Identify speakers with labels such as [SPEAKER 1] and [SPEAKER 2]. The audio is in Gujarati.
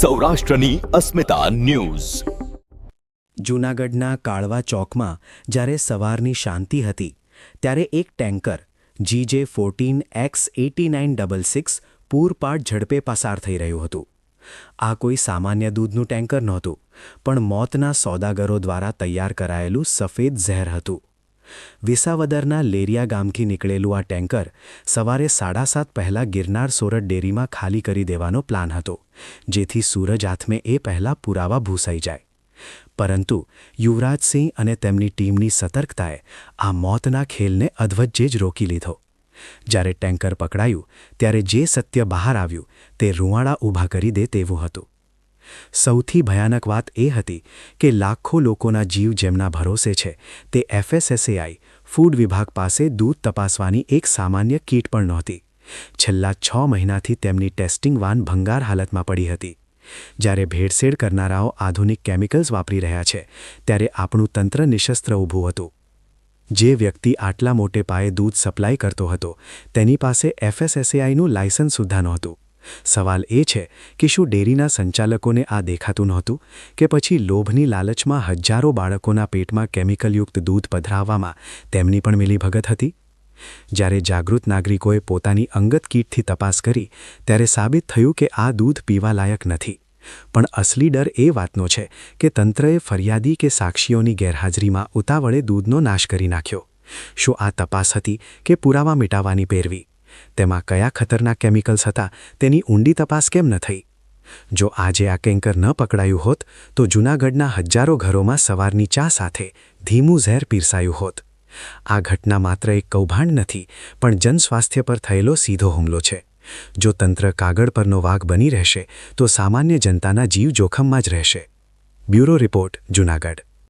[SPEAKER 1] સૌરાષ્ટ્રની અસ્મિતા ન્યૂઝ।
[SPEAKER 2] જૂનાગઢના કાળવા ચોકમાં જ્યારે સવારની શાંતિ હતી ત્યારે એક ટેન્કર GJ14X8966 પૂરપાટ ઝડપે પસાર થઈ રહ્યું હતું। આ કોઈ સામાન્ય દૂધનું ટેન્કર નહોતું, પણ મોતના સોદાગરો દ્વારા તૈયાર કરાયેલું સફેદ ઝેર હતું। વિસાવદરના લેરિયા ગામથી નીકળેલું આ ટેન્કર સવારે 7:30 પહેલાં ગિરનાર સોરઠ ડેરીમાં ખાલી કરી દેવાનો પ્લાન હતો, જેથી સૂરજ આથમે એ પહેલાં પુરાવા ભૂસાઈ જાય। પરંતુ યુવરાજસિંહ અને તેમની ટીમની સતર્કતાએ આ મોતના ખેલને અધવચ્ચે જ રોકી લીધો। જ્યારે ટેન્કર પકડાયું ત્યારે જે સત્ય બહાર આવ્યું તે રૂંવાડા ઊભા કરી દે તેવું હતું। સૌથી ભયાનક વાત એ હતી કે લાખો લોકોના જીવ જેમના ભરોસે છે તે FSSAI ફૂડ વિભાગ પાસે દૂધ તપાસવાની એક સામાન્ય કીટ પણ નહોતી। છેલ્લા 6 મહિનાથી તેમની ટેસ્ટિંગ વાન ભંગાર હાલતમાં પડી હતી। જ્યારે ભેળસેળ કરનારાઓ આધુનિક કેમિકલ્સ વાપરી રહ્યા છે ત્યારે આપણું તંત્ર નિશસ્ત્ર ઊભું હતું। જે વ્યક્તિ આટલા મોટે પાયે દૂધ સપ્લાય કરતો હતો તેની પાસે FSSAIનું લાયસન્સ સુદ્ધા નહોતું। સવાલ એ છે કે શું ડેરીના સંચાલકોને આ દેખાતું નહોતું કે પછી લોભની લાલચમાં હજારો બાળકોના પેટમાં કેમિકલયુક્ત દૂધ પધરાવવામાં તેમની પણ મિલીભગત હતી? જ્યારે જાગૃત નાગરિકોએ પોતાની અંગત કીટથી તપાસ કરી ત્યારે સાબિત થયું કે આ દૂધ પીવા લાયક નથી। પણ અસલી ડર એ વાતનો છે કે તંત્રએ ફરિયાદી કે સાક્ષીઓની ગેરહાજરીમાં ઉતાવળે દૂધનો નાશ કરી નાખ્યો। શું આ તપાસ હતી કે પુરાવા મિટાવવાની પેરવી? તેમાં કયા ખતરનાક કેમિકલ્સ હતા તેની ઊંડી તપાસ કેમ ન થઈ? જો આજે આ ટેન્કર ન પકડાયું હોત તો જૂનાગઢના હજારો ઘરોમાં સવારની ચા સાથે ધીમું ઝેર પીરસાયું હોત। આ ઘટના માત્ર એક કૌભાંડ નથી, પણ જનસ્વાસ્થ્ય પર થયેલો સીધો હુમલો છે। જો તંત્ર કાગળ પરનો વાઘ બની રહેશે તો સામાન્ય જનતાના જીવ જોખમમાં જ રહેશે। Bureau report, Junagadh.